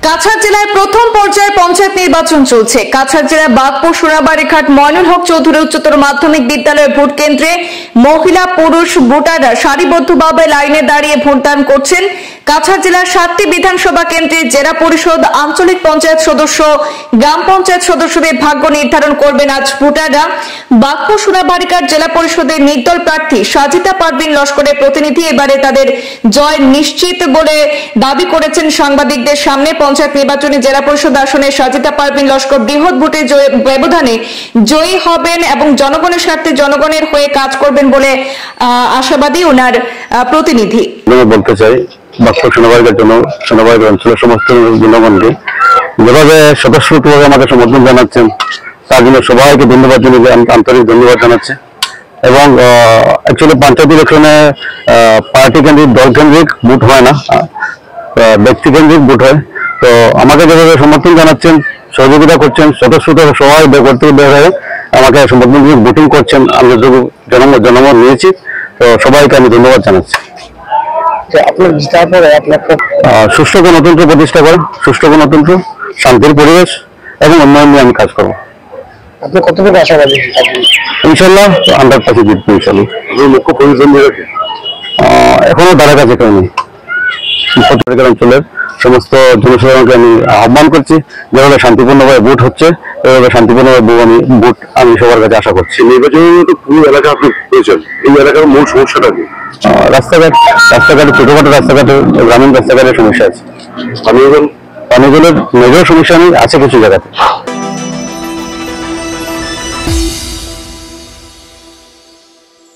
কাছাড় জেলায় প্রথম পর্যায়ে পঞ্চায়েত নির্বাচন চলছে। কাছাড় জেলার বাগপুর সোনাবাড়িঘাট ময়নুল হক চৌধুরী উচ্চতর মাধ্যমিক বিদ্যালয়ের ভোট কেন্দ্রে মহিলা পুরুষ ভোটাররা সারিবদ্ধভাবে লাইনে দাঁড়িয়ে ভোটদান করছেন। কাছাড় জেলার 7টি বিধানসভা কেন্দ্রে জেলা পরিষদ, আঞ্চলিক পঞ্চায়েত সদস্য, গ্রাম পঞ্চায়েত সদস্যদের ভাগ্য নির্ধারণ করবেন আজ ভোটাররা। বাগপুর সোনাবাড়িঘাট জেলা পরিষদের নির্দল প্রার্থী সাজিতা পারভিন লস্করের প্রতিনিধি এবারে তাদের জয় নিশ্চিত বলে দাবি করেছেন সাংবাদিকদের সামনে। পঞ্চায়েত নির্বাচনে জেলা পরিষদ আসনে সাজিতা পারভিন লস্কর বৃহৎ ভোটের ব্যবধানে জয়ী হবেন এবং জনগণের স্বার্থে জনগণের হয়ে কাজ করবেন বলে আশাবাদী ওনার প্রতিনিধি। বলতে চাই বাগপুর সোনাবাড়িঘাট অঞ্চলের সমস্ত জনগণকে যেভাবে স্বতঃস্ফূর্তভাবে আমাকে সমর্থন জানাচ্ছেন তার জন্য সবাইকে ধন্যবাদ জানিয়ে আন্তরিক ধন্যবাদ জানাচ্ছি। এবং অ্যাকচুয়ালি পঞ্চায়েত ইলেকশনে পার্টি কেন্দ্রিক, দল কেন্দ্রিক ভোট হয় না, ব্যক্তি কেন্দ্রিক ভোট হয়। তো আমাকে যেভাবে সমর্থন জানাচ্ছেন, সহযোগিতা করছেন, স্বতঃস্ফূর্ত সবাই করতে বের হয়ে আমাকে সমর্থন ভোটিং করছেন, আমি জনমত নিয়েছি। তো সবাইকে আমি ধন্যবাদ জানাচ্ছি। সুষ্ঠু গণতন্ত্র প্রতিষ্ঠা করা, সুষ্ঠু গণতন্ত্র, শান্তির পরিবেশ এবং উন্নয়ন নিয়ে আমি কাজ করবো। আপনি কতটুকু আশাবাদী? ইনশাল্লাহ 100% জিতবো ইনশাল্লাহ। লক্ষ্য প্রতিদ্বন্দ্বী এখনো দ্বারা কাছে কেউ নেই। অঞ্চলের সমস্ত জনসাধারণকে আমি আহ্বান করছি, যেভাবে শান্তিপূর্ণভাবে ভোট হচ্ছে এভাবে শান্তিপূর্ণভাবে ভোট আমি সবার কাছে আশা করছি। নির্বাচনের তো পুরো এলাকা আপনি পেয়েছেন, এই এলাকার মূল সমস্যাটা কি? রাস্তাঘাটে ছোটখাটো রাস্তাঘাটে, গ্রামীণ রাস্তাঘাটের সমস্যা আছে। পানীয় জলের মেজর সমস্যা নেই, আছে কিছু জায়গাতে।